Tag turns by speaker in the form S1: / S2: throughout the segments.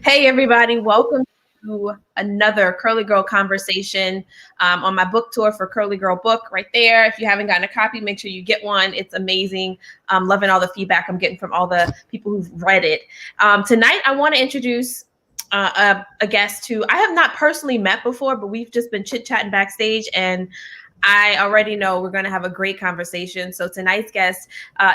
S1: Hey, everybody. Welcome to another Curly Girl conversation on my book tour for Curly Girl Book right there. If you haven't gotten a copy, make sure you get one. It's amazing. I'm loving all the feedback I'm getting from all the people who've read it. Tonight, I want to introduce a guest who I have not personally met before, but we've just been chit-chatting backstage, and I already know we're going to have a great conversation. So tonight's guest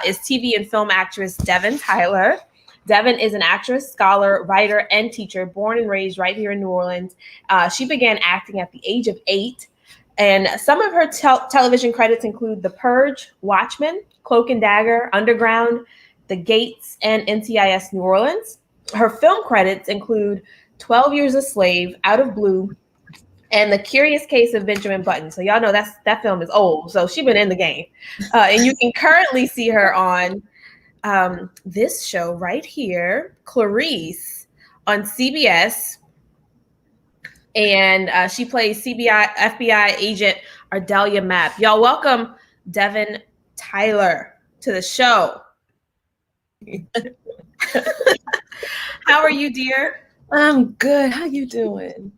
S1: is TV and film actress Devyn Tyler. Devyn is an actress, scholar, writer, and teacher, born and raised right here in New Orleans. She began acting at the age of 8, and some of her television credits include The Purge, Watchmen, Cloak and Dagger, Underground, The Gates, and NCIS New Orleans. Her film credits include 12 Years a Slave, Out of Blue, and The Curious Case of Benjamin Button. So y'all know that film is old, so she's been in the game. And you can currently see her on this show right here, Clarice, on CBS, and she plays FBI agent Ardelia Mapp. Y'all welcome Devyn Tyler to the show. How are you, dear?
S2: I'm good. How you doing?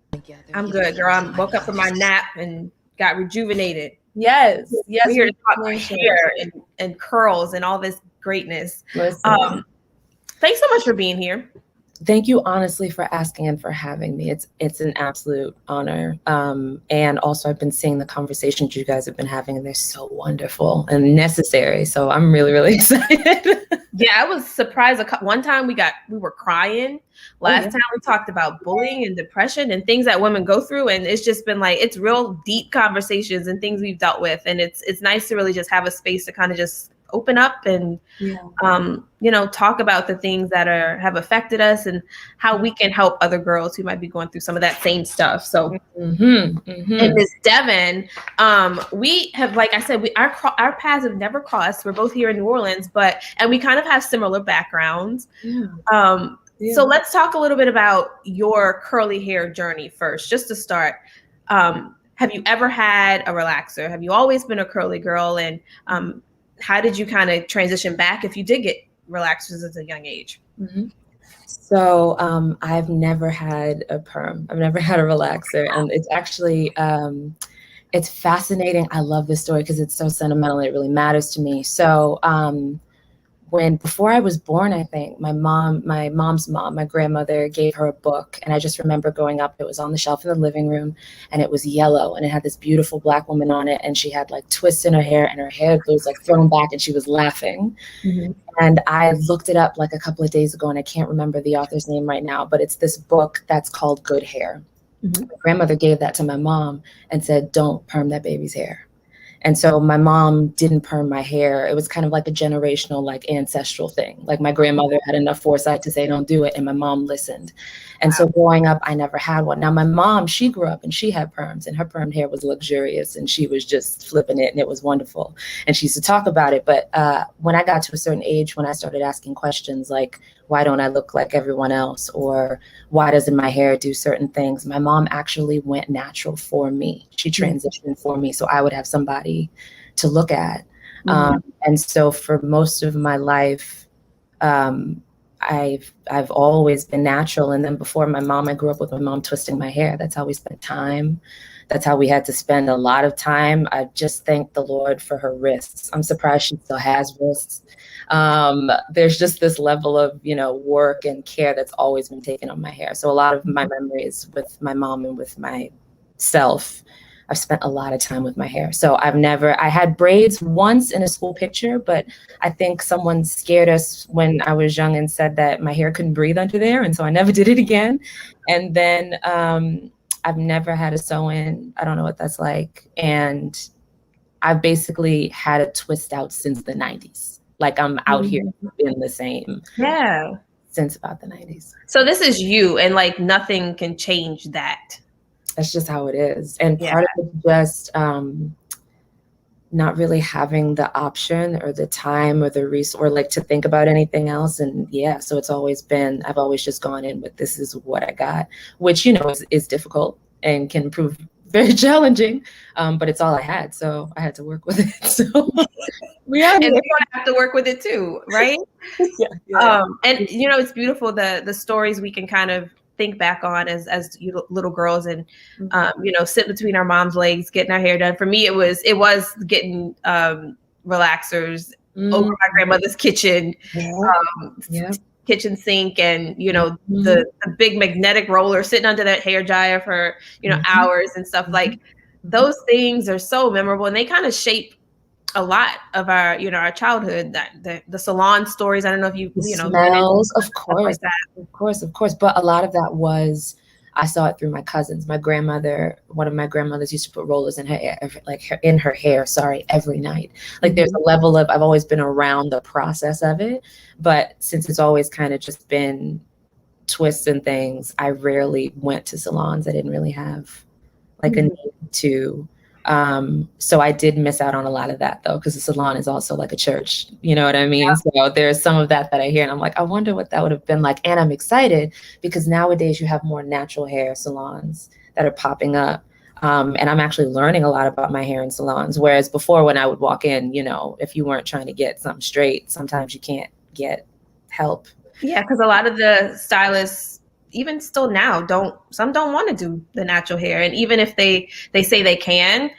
S1: I'm good, girl. I woke up from my nap and got rejuvenated.
S2: Yes.
S1: We're here to talk about hair and curls and all this greatness. Thanks so much for being here.
S2: Thank you, honestly, for asking and for having me. It's an absolute honor. And also, I've been seeing the conversations you guys have been having, and they're so wonderful and necessary. So I'm really, really excited.
S1: Yeah, I was surprised. One time we were crying. Last time we talked about bullying and depression and things that women go through, and it's just been like it's real deep conversations and things we've dealt with, and it's nice to really just have a space to kind of just open up and talk about the things that have affected us and how we can help other girls who might be going through some of that same stuff. So and Ms. Devyn, we have, like I said, our paths have never crossed. We're both here in New Orleans, and we kind of have similar backgrounds. So let's talk a little bit about your curly hair journey first, just to start. Have you ever had a relaxer? Have you always been a curly girl? And how did you kind of transition back if you did get relaxers at a young age?
S2: So I've never had a perm. I've never had a relaxer. And it's actually, it's fascinating. I love this story because it's so sentimental. It really matters to me. So before I was born, I think my mom's mom, my grandmother, gave her a book. And I just remember growing up, it was on the shelf in the living room, and it was yellow, and it had this beautiful Black woman on it. And she had like twists in her hair, and her hair was like thrown back, and she was laughing. And I looked it up like a couple of days ago, and I can't remember the author's name right now, but it's this book that's called Good Hair. My grandmother gave that to my mom and said, "Don't perm that baby's hair." And so my mom didn't perm my hair. It was kind of like a generational, like ancestral thing. Like my grandmother had enough foresight to say, "Don't do it." And my mom listened. And so growing up, I never had one. Now my mom, she grew up and she had perms, and her permed hair was luxurious, and she was just flipping it, and it was wonderful. And she used to talk about it. But when I got to a certain age, when I started asking questions like, why don't I look like everyone else? Or why doesn't my hair do certain things? My mom actually went natural for me. She transitioned for me so I would have somebody to look at. And so for most of my life, I've always been natural. And then before my mom, I grew up with my mom twisting my hair. That's how we spent time. That's how we had to spend a lot of time. I just thank the Lord for her wrists. I'm surprised she still has wrists. There's just this level of, work and care that's always been taken on my hair. So a lot of my memories with my mom and with myself, I've spent a lot of time with my hair. So I had braids once in a school picture, but I think someone scared us when I was young and said that my hair couldn't breathe under there. And so I never did it again. And then I've never had a sew-in. I don't know what that's like. And I've basically had a twist out since the 90s. Like I'm out here in the same.
S1: Yeah.
S2: Since about the 90s.
S1: So this is you, and like nothing can change that.
S2: That's just how it is. And part of it just not really having the option or the time or the resource or like to think about anything else. And so it's always been, I've always just gone in with, this is what I got, which, is difficult and can prove very challenging, but it's all I had. So I had to work with it. So
S1: and we're going to have to work with it too, right?
S2: Yeah.
S1: And it's beautiful, the stories we can kind of think back on as little girls, and sit between our mom's legs, getting our hair done. For me, it was getting relaxers over my grandmother's kitchen, kitchen sink, and the big magnetic roller, sitting under that hair dryer for hours and stuff. Like those things are so memorable, and they kind of shape a lot of our our childhood. That the salon stories. I don't know if you
S2: smells, of course, of course. But a lot of that was, I saw it through my cousins. My grandmother, one of my grandmothers, used to put rollers in her hair, every night. Like there's a level of, I've always been around the process of it, but since it's always kind of just been twists and things, I rarely went to salons. I didn't really have like a need to. So I did miss out on a lot of that though, because the salon is also like a church, you know what I mean? Yeah. So there's some of that I hear and I'm like, I wonder what that would have been like. And I'm excited because nowadays you have more natural hair salons that are popping up. And I'm actually learning a lot about my hair in salons. Whereas before, when I would walk in, if you weren't trying to get something straight, sometimes you can't get help.
S1: Yeah, because a lot of the stylists, even still now, some don't want to do the natural hair. And even if they say they can,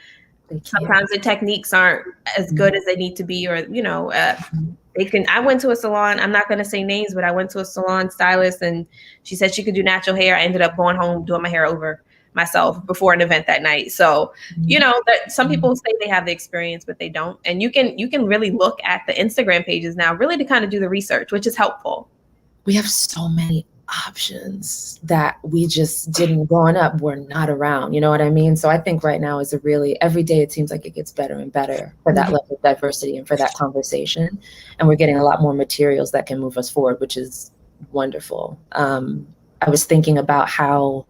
S1: sometimes the techniques aren't as good as they need to be, or, they can. I went to a salon, I'm not going to say names, but I went to a salon stylist and she said she could do natural hair. I ended up going home, doing my hair over myself before an event that night. So, that some people say they have the experience, but they don't. And you can really look at the Instagram pages now, really to kind of do the research, which is helpful.
S2: We have so many options that we just didn't, growing up, were not around, you know what I mean? So I think right now is every day it seems like it gets better and better for that level of diversity and for that conversation. And we're getting a lot more materials that can move us forward, which is wonderful. I was thinking about how,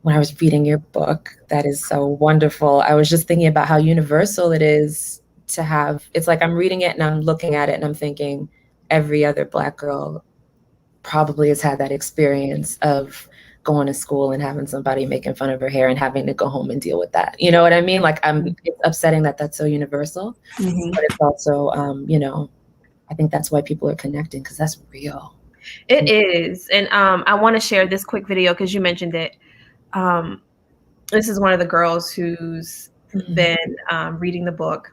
S2: when I was reading your book, that is so wonderful, I was just thinking about how universal it is to have, it's like I'm reading it and I'm looking at it and I'm thinking every other Black girl probably has had that experience of going to school and having somebody making fun of her hair and having to go home and deal with that. You know what I mean? Like it's upsetting that that's so universal, but it's also, I think that's why people are connecting, because that's real.
S1: It is. And I want to share this quick video because you mentioned it. This is one of the girls who's been reading the book.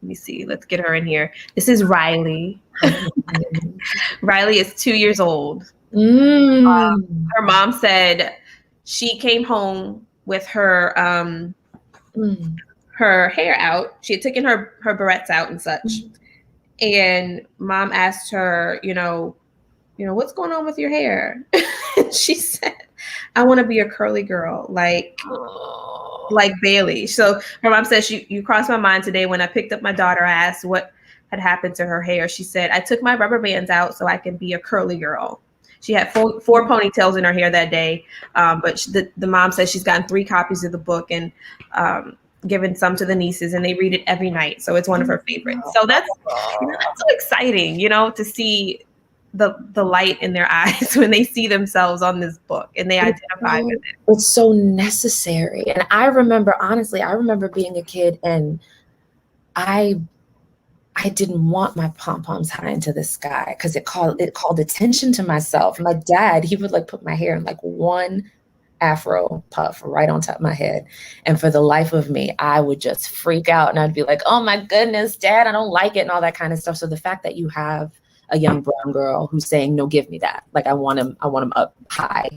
S1: Let me see. Let's get her in here. This is Riley. Riley is 2 years old. Her mom said she came home with her her hair out. She had taken her barrettes out and such. And mom asked her, what's going on with your hair? She said, I want to be a curly girl, like Bailey. So her mom says, you crossed my mind today. When I picked up my daughter, I asked what had happened to her hair. She said, I took my rubber bands out so I can be a curly girl. She had four ponytails in her hair that day. But the mom says she's gotten 3 copies of the book and given some to the nieces, and they read it every night. So it's one of her favorites. So that's so exciting, to see the light in their eyes when they see themselves on this book and they identify with it.
S2: It's so necessary. And I remember being a kid and I didn't want my pom-poms high into the sky because it called attention to myself. My dad, he would put my hair in one Afro puff right on top of my head. And for the life of me, I would just freak out and I'd be like, oh my goodness, Dad, I don't like it, and all that kind of stuff. So the fact that you have a young brown girl who's saying, no, give me that. I want him up high.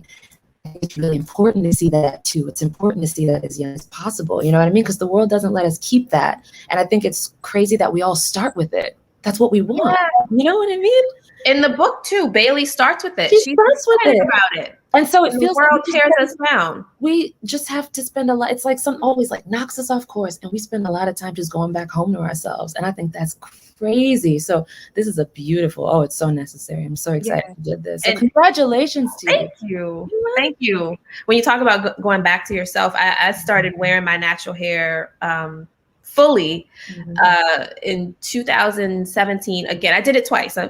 S2: It's really important to see that too. It's important to see that as young as possible. You know what I mean? Because the world doesn't let us keep that. And I think it's crazy that we all start with it. That's what we want. Yeah. You know what I mean?
S1: In the book too, Bailey starts with it.
S2: She starts with it.
S1: About it.
S2: And so it feels
S1: the world tears us down.
S2: We just have to spend a lot. It's like something always knocks us off course, and we spend a lot of time just going back home to ourselves. And I think that's crazy. So this is it's so necessary. I'm so excited you did this. So congratulations to
S1: you. Thank you. When you talk about going back to yourself, I started wearing my natural hair fully in 2017. Again, I did it twice. I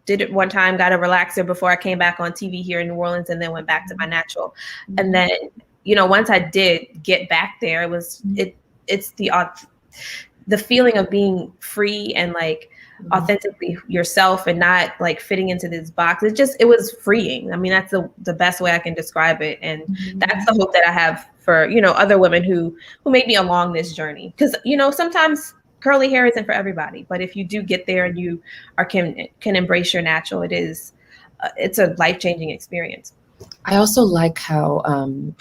S1: did it one time, got a relaxer before I came back on TV here in New Orleans, and then went back to my natural. And then, once I did get back there, it's the feeling of being free and like authentically yourself and not like fitting into this box. It was freeing. I mean, that's the best way I can describe it. And that's the hope that I have for, you know, other women who may be along this journey. Because, you know, sometimes curly hair isn't for everybody, but if you do get there and you can embrace your natural, it's a life-changing experience.
S2: I also like how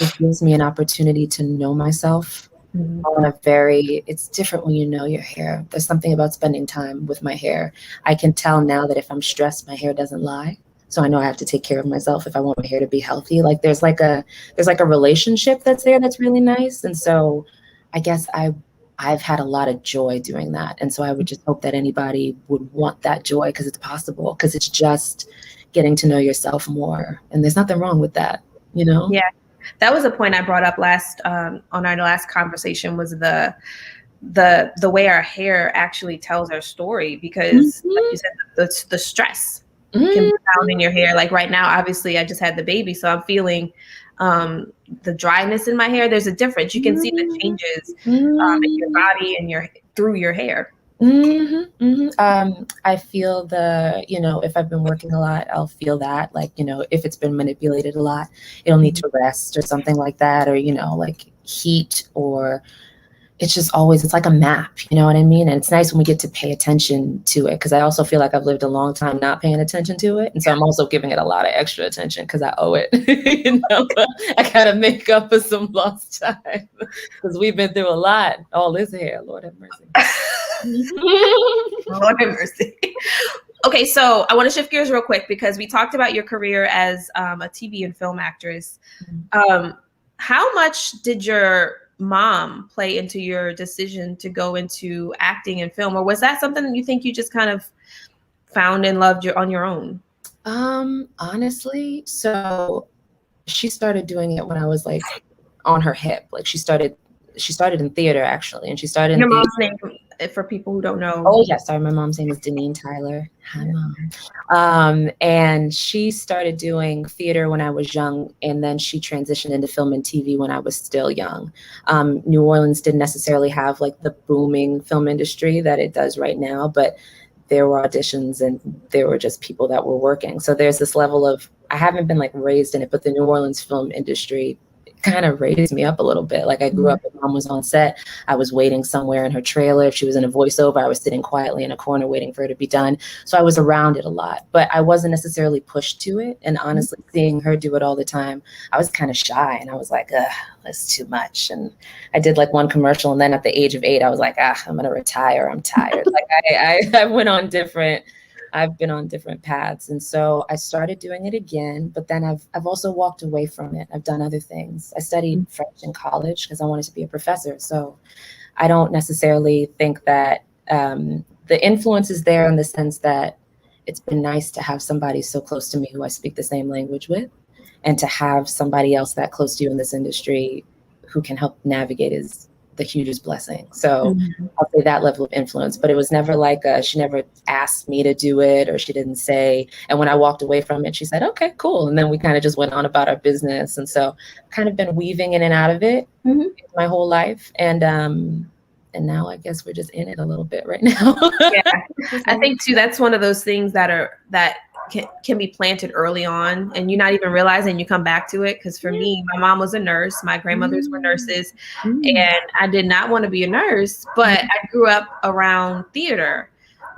S2: it gives me an opportunity to know myself on a it's different when you know your hair. There's something about spending time with my hair. I can tell now that if I'm stressed, my hair doesn't lie. So I know I have to take care of myself if I want my hair to be healthy. Like there's like a relationship that's there that's really nice. And so I guess I've had a lot of joy doing that. And so I would just hope that anybody would want that joy, because it's possible, because it's just getting to know yourself more. And there's nothing wrong with that, you know?
S1: Yeah. That was a point I brought up on our last conversation, was the way our hair actually tells our story, because like you said, the stress can be found in your hair. Like right now, obviously I just had the baby, so I'm feeling the dryness in my hair. There's a difference. You can see the changes in your body and through your hair.
S2: I feel if I've been working a lot, I'll feel that, like, you know, if it's been manipulated a lot, it'll need to rest or something like that, or, you know, like heat, or it's like a map, you know what I mean? And it's nice when we get to pay attention to it, because I also feel like I've lived a long time not paying attention to it. And so I'm also giving it a lot of extra attention because I owe it. You know, I gotta make up for some lost time, because we've been through a lot. All this hair, Lord have mercy.
S1: Lord have mercy. Okay, so I want to shift gears real quick, because we talked about your career as a TV and film actress. How much did your mom play into your decision to go into acting and film, or was that something that you think you just kind of found and loved on your own?
S2: Honestly, so she started doing it when I was like on her hip. Like she started in theater, actually, and she started.
S1: Your mom's name, for people who don't know.
S2: Oh yeah, sorry, my mom's name is Deneen Tyler. Hi, Mom. And she started doing theater when I was young, and then she transitioned into film and TV when I was still young. New Orleans didn't necessarily have like the booming film industry that it does right now, but there were auditions and there were just people that were working. So there's this level of, I haven't been like raised in it, but the New Orleans film industry kind of raised me up a little bit. Like I grew up, my mom was on set. I was waiting somewhere in her trailer. If she was in a voiceover, I was sitting quietly in a corner waiting for her to be done. So I was around it a lot, but I wasn't necessarily pushed to it. And honestly, seeing her do it all the time, I was kind of shy, and I was like, ugh, that's too much. And I did like one commercial, and then at the age of 8, I was like, I'm going to retire. I'm tired. Like I've been on different paths. And so I started doing it again, but then I've also walked away from it. I've done other things. I studied French in college because I wanted to be a professor. So I don't necessarily think that the influence is there, in the sense that it's been nice to have somebody so close to me who I speak the same language with, and to have somebody else that close to you in this industry who can help navigate is the hugest blessing. So I'll say that level of influence, but it was never like she never asked me to do it, or she didn't say, and when I walked away from it, she said, okay, cool. And then we kind of just went on about our business. And so kind of been weaving in and out of it my whole life. And now I guess we're just in it a little bit right now.
S1: Yeah, I think too, that's one of those things that can be planted early on, and you're not even realizing, you come back to it. Because for me, my mom was a nurse, my grandmothers were nurses, and I did not want to be a nurse, but I grew up around theater.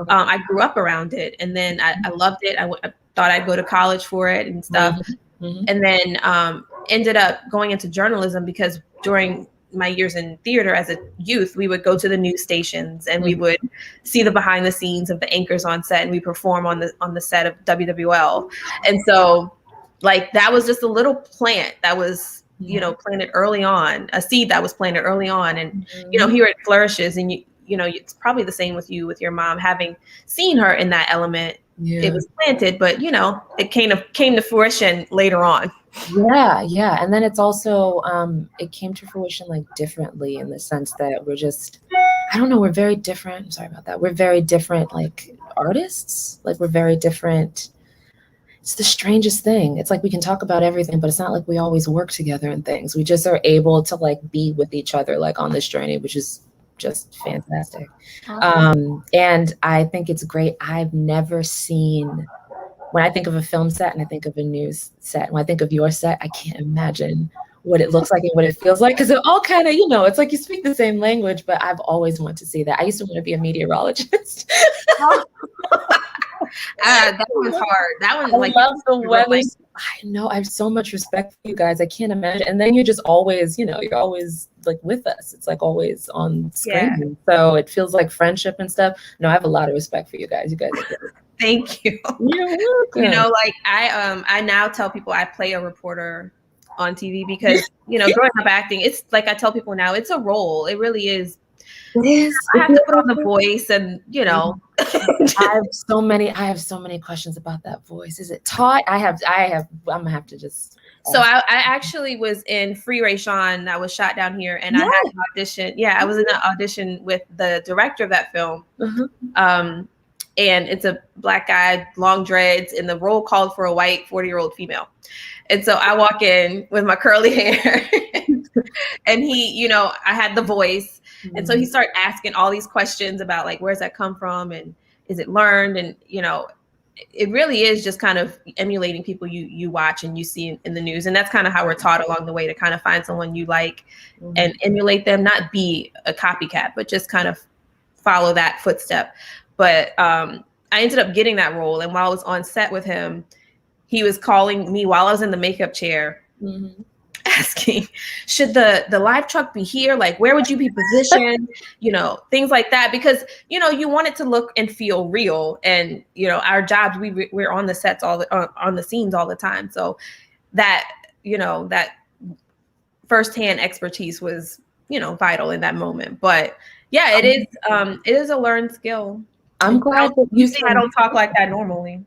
S1: I grew up around it, and then I loved it. I thought I'd go to college for it and stuff, and then ended up going into journalism, because during my years in theater as a youth, we would go to the news stations and we would see the behind the scenes of the anchors on set, and we perform on the set of WWL. And so like that was just a little plant that was, you know, planted early on, a seed that was planted early on. And, you know, here it flourishes. And you know, it's probably the same with you, with your mom, having seen her in that element. It was planted, but you know, it came to fruition later on.
S2: Yeah. And then it's also, it came to fruition like differently, in the sense that we're just, I don't know, we're very different. I'm sorry about that. We're very different, like artists, like we're very different. It's the strangest thing. It's like we can talk about everything, but it's not like we always work together and things. We just are able to like be with each other, like on this journey, which is just fantastic.
S1: Awesome.
S2: And I think it's great. I've never seen, when I think of a film set and I think of a news set, when I think of your set, I can't imagine what it looks like and what it feels like, because it all kind of, it's like you speak the same language, but I've always wanted to see that. I used to want to be a meteorologist.
S1: That one's hard. That one,
S2: I love the weather. I know. I have so much respect for you guys. I can't imagine. And then you're just always, you're always like with us. It's like always on screen. Yeah. So it feels like friendship and stuff. No, I have a lot of respect for you guys. You guys are great.
S1: Thank you.
S2: You're welcome.
S1: Like I now tell people I play a reporter on TV because, growing up acting, it's like I tell people now, it's a role. It really is.
S2: It is.
S1: I have to put on the voice and,
S2: I have so many questions about that voice. Is it taught? I'm gonna have to just.
S1: So I actually was in Free Ray Sean that was shot down here, and I had an audition. Yeah, I was in an audition with the director of that film. And it's a Black guy, long dreads, and the role called for a white 40-year-old female. And so I walk in with my curly hair and he, I had the voice. And so he started asking all these questions about like, where's that come from? And is it learned? And, it really is just kind of emulating people you watch and you see in the news. And that's kind of how we're taught along the way, to kind of find someone you like and emulate them, not be a copycat, but just kind of follow that footstep. But I ended up getting that role. And while I was on set with him, he was calling me while I was in the makeup chair, asking, should the live truck be here? Like, where would you be positioned? Things like that, because, you want it to look and feel real. And, our jobs, we're on the sets on the scenes all the time. So that, that firsthand expertise was, vital in that moment. But yeah, it is a learned skill.
S2: I'm glad that
S1: you see, I don't talk like that normally.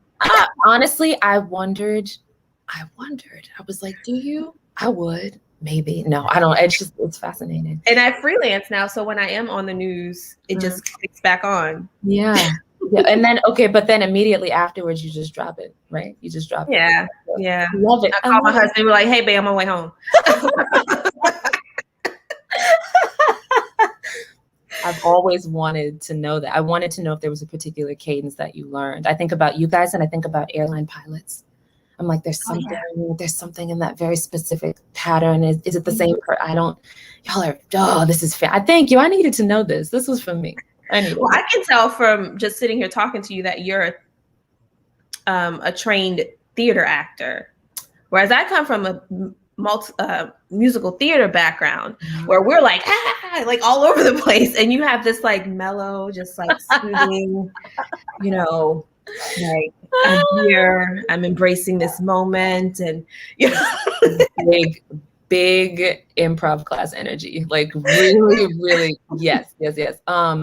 S2: Honestly, I wondered. I was like, do you? I would. Maybe. No, I don't. It's fascinating.
S1: And I freelance now. So when I am on the news, it just clicks back on.
S2: Yeah. Yeah. And then, but then immediately afterwards, you just drop it, right? You just drop it.
S1: Yeah.
S2: I love it.
S1: I call my husband and be like, hey, babe, I'm on my way home.
S2: I've always wanted to know that. I wanted to know if there was a particular cadence that you learned. I think about you guys and I think about airline pilots. I'm like, there's something in that very specific pattern. Is it the same? This is fair. I thank you. I needed to know this. This was for me. I
S1: can tell from just sitting here talking to you that you're a trained theater actor, whereas I come from a musical theater background where we're like all over the place, and you have this like mellow, just like soothing, like I'm here, I'm embracing this moment, and
S2: big improv class energy, like really yes.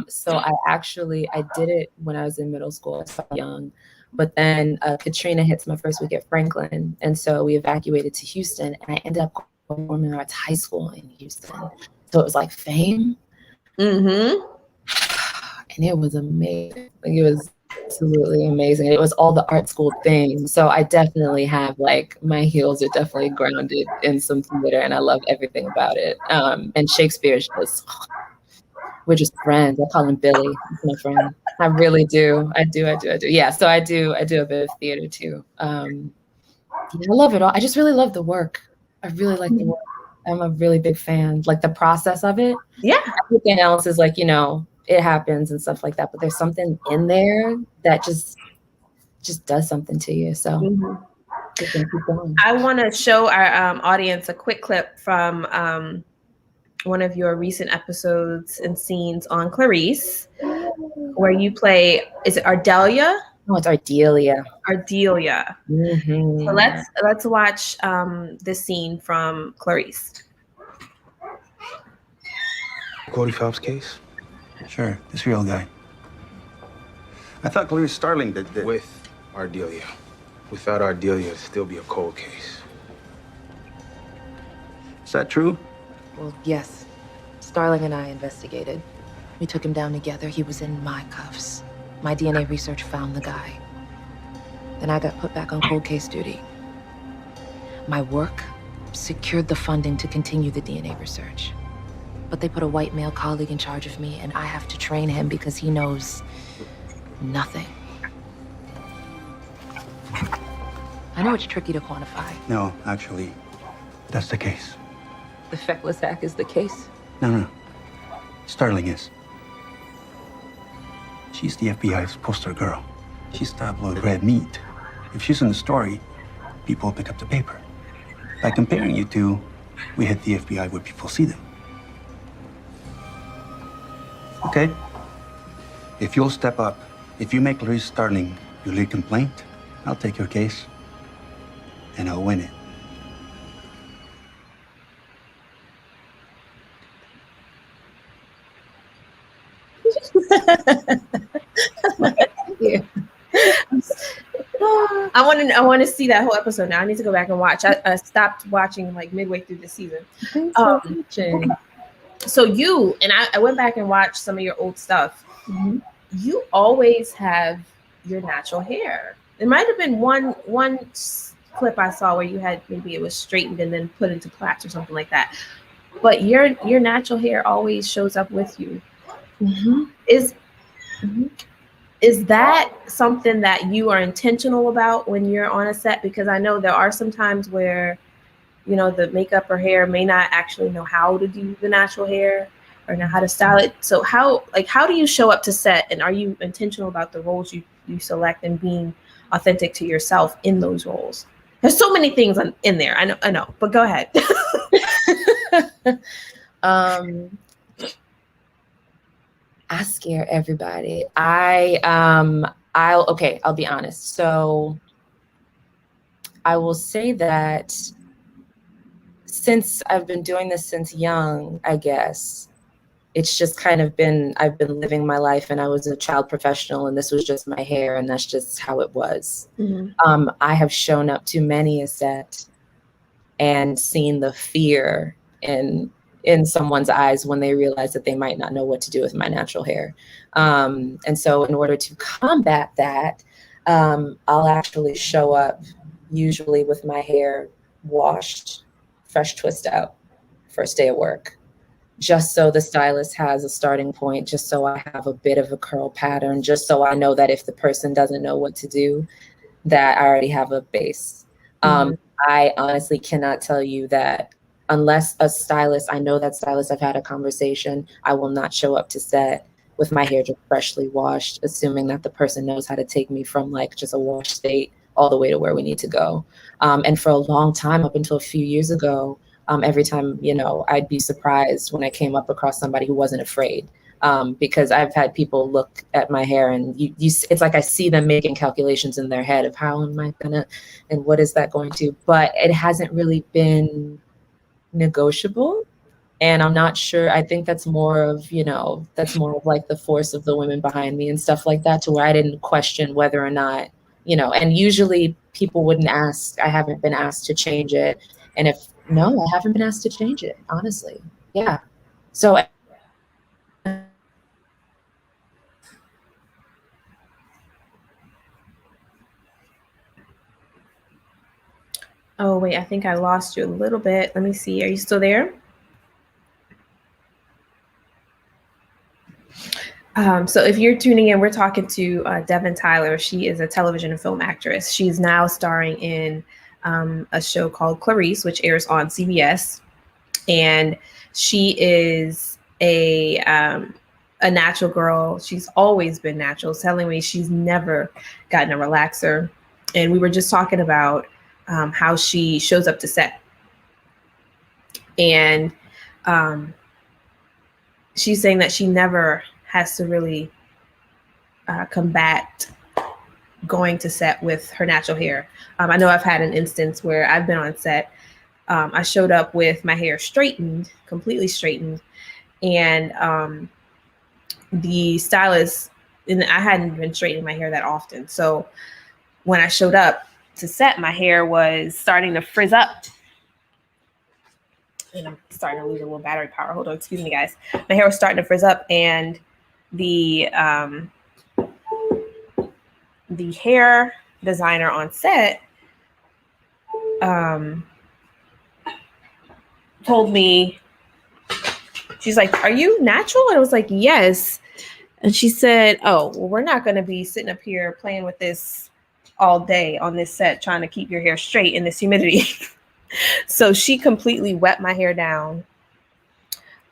S2: So I did it when I was in middle school. I was young, but then Katrina hits my first week at Franklin, and so we evacuated to Houston, and I ended up going to performing arts high school in Houston. So it was like fame, and it was amazing. Like, it was absolutely amazing. It was all the art school things. So I definitely have, like, my heels are definitely grounded in some theater, and I love everything about it. And Shakespeare is just, we're just friends. I call him Billy. He's my friend. I really do. I do. Yeah. So I do a bit of theater too. I love it all. I just really love the work. I really like the work. I'm a really big fan. Like the process of it. Yeah. Everything else is like, it happens and stuff like that. But there's something in there that just does something to you. So
S1: I want to show our audience a quick clip from one of your recent episodes and scenes on Clarice, where you play, is it Ardelia?
S2: No, it's Ardelia.
S1: Ardelia. So let's watch this scene from Clarice.
S3: Cody Phelps case?
S4: Sure, this real guy.
S3: I thought Clarice Starling did this. With Ardelia. Without Ardelia, it'd still be a cold case. Is that true?
S5: Well, yes. Starling and I investigated. We took him down together. He was in my cuffs. My DNA research found the guy. Then I got put back on cold case duty. My work secured the funding to continue the DNA research. But they put a white male colleague in charge of me, and I have to train him because he knows nothing. I know it's tricky to quantify.
S4: No, actually, that's the case.
S5: The feckless hack is the case.
S4: No. Starling is. She's the FBI's poster girl. She's tabloid red meat. If she's in the story, people pick up the paper. By comparing you two, we hit the FBI where people see them. Okay? If you'll step up, if you make Clarice Starling your lead complaint, I'll take your case, and I'll win it.
S2: Yeah.
S1: I want to see that whole episode now. I need to go back and watch. I stopped watching like midway through the season.
S2: Thanks for watching.
S1: So you and I went back and watched some of your old stuff.
S2: Mhm.
S1: You always have your natural hair. There might have been one clip I saw where you had maybe it was straightened and then put into plaits or something like that. But your natural hair always shows up with you.
S2: Mhm.
S1: Is that something that you are intentional about when you're on a set? Because I know there are some times where, you know, the makeup or hair may not actually know how to do the natural hair or know how to style it. So how do you show up to set, and are you intentional about the roles you select and being authentic to yourself in those roles? There's so many things in there. I know, but go ahead.
S2: I scare everybody. I'll be honest. So I will say that since I've been doing this since young, I guess, it's just kind of I've been living my life, and I was a child professional, and this was just my hair, and that's just how it was.
S1: Mm-hmm.
S2: I have shown up to many a set and seen the fear in someone's eyes when they realize that they might not know what to do with my natural hair. And so in order to combat that, I'll actually show up usually with my hair washed, fresh twist out, first day of work, just so the stylist has a starting point, just so I have a bit of a curl pattern, just so I know that if the person doesn't know what to do, that I already have a base. I honestly cannot tell you that unless a stylist, I know that stylist, I've had a conversation, I will not show up to set with my hair just freshly washed, assuming that the person knows how to take me from like just a washed state all the way to where we need to go. And for a long time, up until a few years ago, every time, you know, I'd be surprised when I came up across somebody who wasn't afraid. Because I've had people look at my hair and it's like I see them making calculations in their head of how am I gonna, and what is that going to, but it hasn't really been negotiable. And I'm not sure, I think that's more of like the force of the women behind me and stuff like that, to where I didn't question whether or not, you know, and usually people wouldn't ask, I haven't been asked to change it. And I haven't been asked to change it, honestly. Yeah. So
S1: Oh, wait, I think I lost you a little bit. Let me see. Are you still there? So if you're tuning in, we're talking to Devyn Tyler. She is a television and film actress. She's now starring in a show called Clarice, which airs on CBS. And she is a natural girl. She's always been natural, telling me she's never gotten a relaxer. And we were just talking about how she shows up to set. And she's saying that she never has to really combat going to set with her natural hair. I know I've had an instance where I've been on set. I showed up with my hair straightened, completely straightened. And the stylist, and I hadn't been straightening my hair that often. So when I showed up to set, my hair was starting to frizz up. And I'm starting to lose a little battery power. Hold on, excuse me, guys. My hair was starting to frizz up, and the hair designer on set told me she's like, "Are you natural?" And I was like, "Yes." And she said, "Oh, well, we're not going to be sitting up here playing with this all day on this set, trying to keep your hair straight in this humidity." So she completely wet my hair down.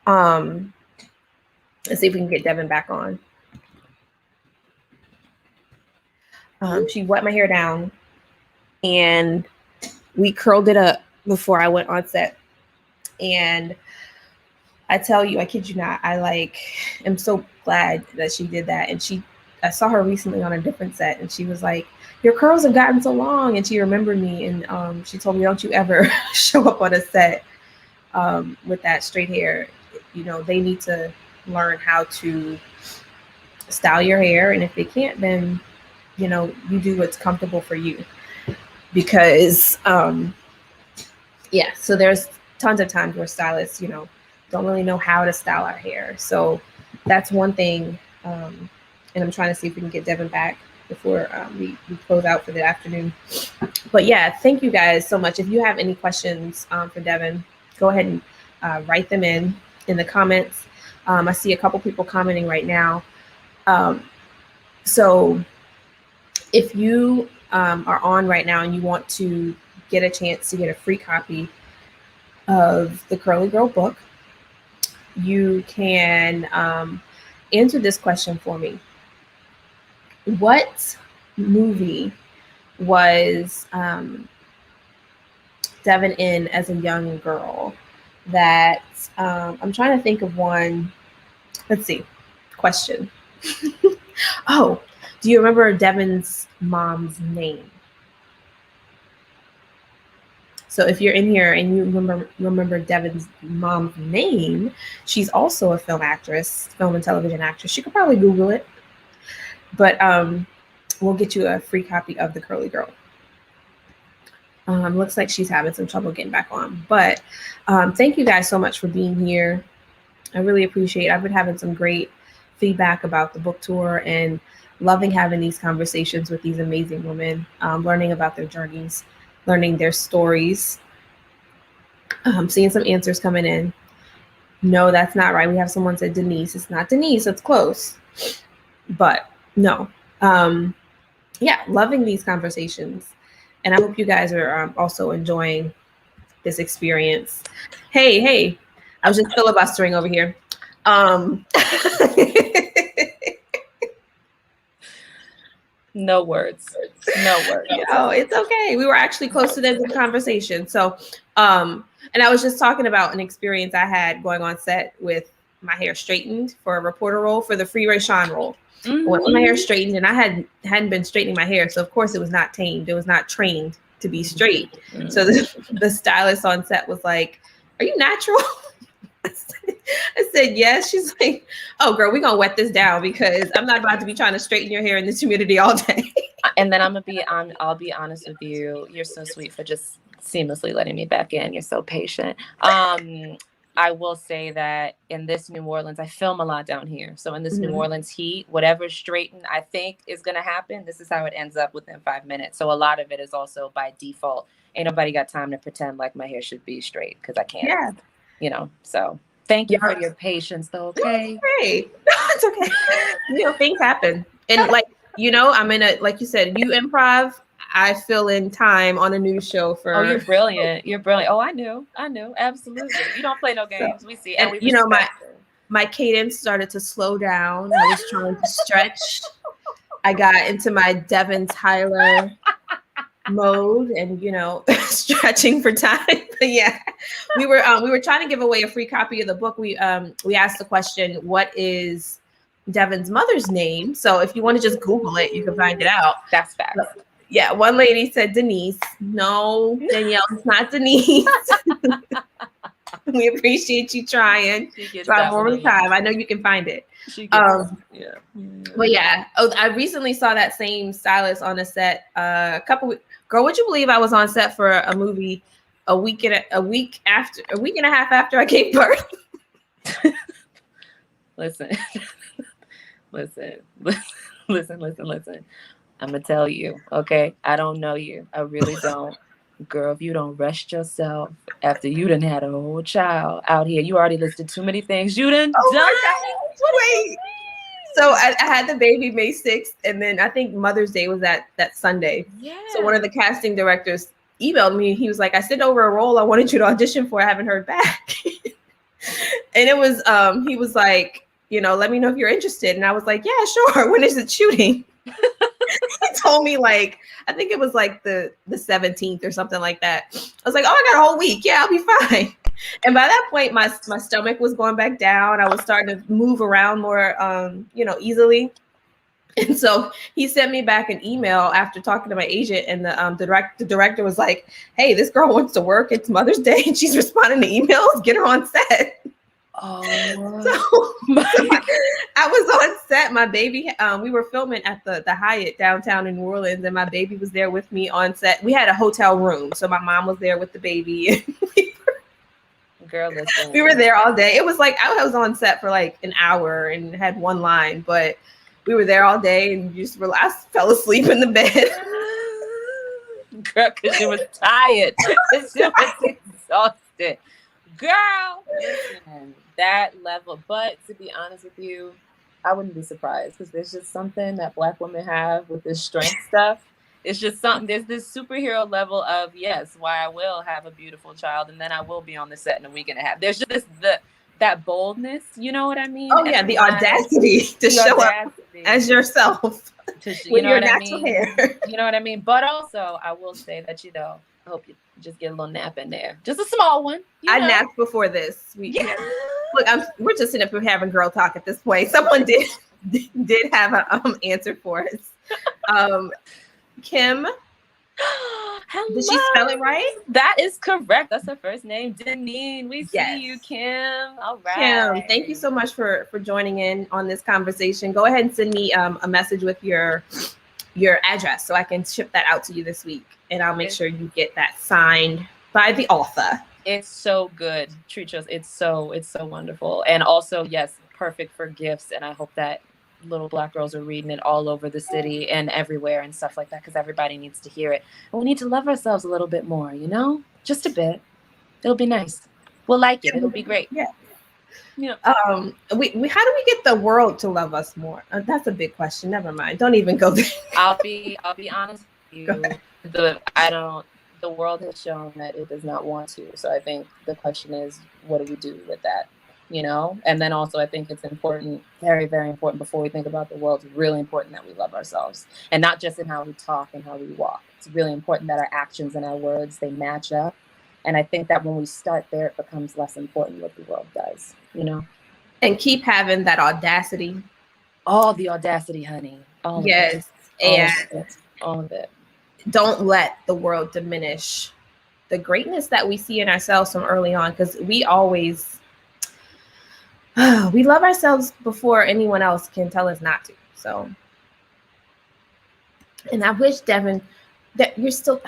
S1: Let's see if we can get Devyn back on. She wet my hair down and we curled it up before I went on set. And I tell you, I kid you not, I am so glad that she did that. And I saw her recently on a different set and she was like, "Your curls have gotten so long." And she remembered me and she told me, "Don't you ever show up on a set with that straight hair. You know, they need to learn how to style your hair. And if they can't, then, you know, you do what's comfortable for you." Because, so there's tons of times where stylists, you know, don't really know how to style our hair. So that's one thing. And I'm trying to see if we can get Devyn back before we close out for the afternoon. But yeah, thank you guys so much. If you have any questions for Devyn, go ahead and write them in the comments. I see a couple people commenting right now. So if you are on right now and you want to get a chance to get a free copy of the Curly Girl book, you can answer this question for me. What movie was Devyn in as a young girl that I'm trying to think of one. Let's see. Question. Oh, do you remember Devyn's mom's name? So if you're in here and you remember Devyn's mom's name, she's also a film and television actress. You could probably Google it. But we'll get you a free copy of The Curly Girl. Looks like she's having some trouble getting back on. But thank you guys so much for being here. I really appreciate it. I've been having some great feedback about the book tour and loving having these conversations with these amazing women, learning about their journeys, learning their stories, seeing some answers coming in. No, that's not right. We have someone said Denise. It's not Denise. It's close. But no. Loving these conversations. And I hope you guys are also enjoying this experience. Hey, I was just filibustering over here.
S5: No words.
S1: Oh, it's okay. We were actually close to the end of the conversation. So, and I was just talking about an experience I had going on set with my hair straightened for a reporter role for the Free Ray Sean role. Mm-hmm. I went with my hair straightened and I hadn't been straightening my hair. So of course it was not tamed. It was not trained to be straight. Mm-hmm. So the stylist on set was like, "Are you natural?" I said, "Yes." She's like, "Oh, girl, we're going to wet this down because I'm not about to be trying to straighten your hair in this humidity all day."
S5: And then I'll be honest with you. You're so sweet for just seamlessly letting me back in. You're so patient. I will say that in this New Orleans, I film a lot down here. So in this New Orleans heat, whatever straighten I think is going to happen, this is how it ends up within 5 minutes. So a lot of it is also by default. Ain't nobody got time to pretend like my hair should be straight because I can't.
S1: Yeah.
S5: You know, so thank you for your patience, though. Okay.
S1: Hey, it's okay. You know, things happen. And like, you know, I'm in like you said, you improv. I fill in time on a news show for.
S5: Oh, you're brilliant. You're brilliant. Oh, I knew. Absolutely. You don't play no games. So, we see.
S1: And you know, my cadence started to slow down. I was trying to stretch. I got into my Deneen Tyler mode and, you know, stretching for time. But yeah, we were trying to give away a free copy of the book. We asked the question, what is Devyn's mother's name? So if you want to just Google it, you can find it out.
S5: That's fast.
S1: So, yeah, one lady said Denise. No, Danielle, it's not Denise. We appreciate you trying. Try one more time. I know you can find it.
S5: Yeah.
S1: But yeah, I recently saw that same stylist on a set Girl, would you believe I was on set for a movie a week and a half after I gave birth?
S5: Listen. I'm gonna tell you, okay? I don't know you. I really don't. girl, if you don't rest yourself after you done had a whole child out here, you already listed too many things you done
S1: Oh
S5: done.
S1: my gosh, wait. So I had the baby May 6th, and then I think Mother's Day was that Sunday.
S5: Yeah.
S1: So one of the casting directors emailed me. He was like, I sent over a role I wanted you to audition for. I haven't heard back. And it was, he was like, let me know if you're interested. And I was like, yeah, sure. When is it shooting? He told me like, I think it was like the 17th or something like that. I was like, oh, I got a whole week. Yeah, I'll be fine. And by that point, my stomach was going back down. I was starting to move around more, easily. And so he sent me back an email after talking to my agent, and the director was like, hey, this girl wants to work. It's Mother's Day and she's responding to emails. Get her on set.
S5: Oh,
S1: So I was on set. My baby, we were filming at the Hyatt downtown in New Orleans, and my baby was there with me on set. We had a hotel room, so my mom was there with the baby.
S5: girl, listen.
S1: We were there all day. It was like I was on set for like an hour and had one line, but we were there all day and just relaxed, fell asleep in the bed.
S5: Girl, because she was tired. She was exhausted. Girl, listen, that level. But to be honest with you, I wouldn't be surprised, because there's just something that Black women have with this strength stuff. It's just something, there's this superhero level of, yes, why I will have a beautiful child and then I will be on the set in a week and a half. There's just that boldness, you know what I mean?
S1: Oh yeah, the audacity to show up as yourself with your natural hair.
S5: You know what I mean? But also, I will say that, I hope you just get a little nap in there. Just a small one.
S1: I napped before this. Look, we're just sitting up here having girl talk at this point. Someone did have an answer for us. Kim.
S5: Hello.
S1: Did she spell it right?
S5: That is correct. That's her first name. Deneen. We see you, Kim. All right.
S1: Kim, thank you so much for joining in on this conversation. Go ahead and send me a message with your address so I can ship that out to you this week. And I'll make sure you get that signed by the author.
S5: It's so good. Treat us. It's so wonderful. And also, yes, perfect for gifts. And I hope that little Black girls are reading it all over the city and everywhere and stuff like that, because everybody needs to hear it. And we need to love ourselves a little bit more, just a bit. It'll be nice. We'll like it. It'll be great.
S1: Yeah. How do we get the world to love us more? That's a big question. Never mind. Don't even go there.
S5: I'll be honest with you. The world has shown that it does not want to. So I think the question is, what do we do with that? And then also I think it's important, very, very important, before we think about the world, it's really important that we love ourselves, and not just in how we talk and how we walk. It's really important that our actions and our words, they match up. And I think that when we start there, it becomes less important what the world does,
S1: And keep having that audacity.
S5: All the audacity, honey.
S1: Yes. And
S5: all of it.
S1: Don't let the world diminish the greatness that we see in ourselves from early on, because we always we love ourselves before anyone else can tell us not to. So, and I wish, Devyn, that you're still,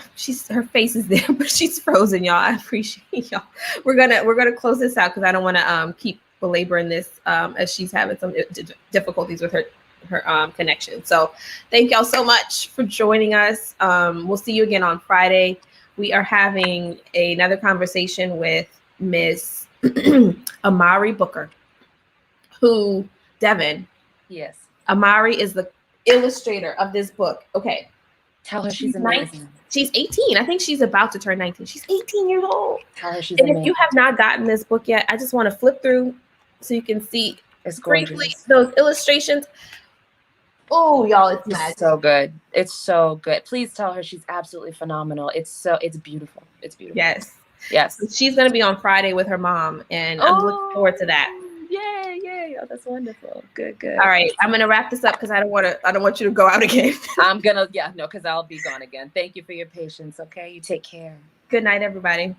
S1: her face is there, but she's frozen, y'all. I appreciate y'all. We're gonna close this out because I don't want to keep belaboring this as she's having some difficulties with her connection. So thank y'all so much for joining us. We'll see you again on Friday. We are having another conversation with Miss Amari Booker, who, Devyn.
S5: Yes.
S1: Amari is the illustrator of this book. Okay.
S5: Tell her she's amazing.
S1: She's 18. I think she's about to turn 19. She's 18 years old.
S5: Tell her she's
S1: amazing. If you have not gotten this book yet, I just want to flip through so you can see briefly those illustrations. Oh, y'all, it's magic.
S5: So good. It's so good. Please tell her she's absolutely phenomenal. It's beautiful. It's beautiful.
S1: Yes.
S5: Yes.
S1: She's going to be on Friday with her mom, and I'm looking forward to that.
S5: Yay. Oh, that's wonderful. Good.
S1: All right. I'm going to wrap this up because I don't want you to go out again.
S5: because I'll be gone again. Thank you for your patience. Okay. You take care.
S1: Good night, everybody.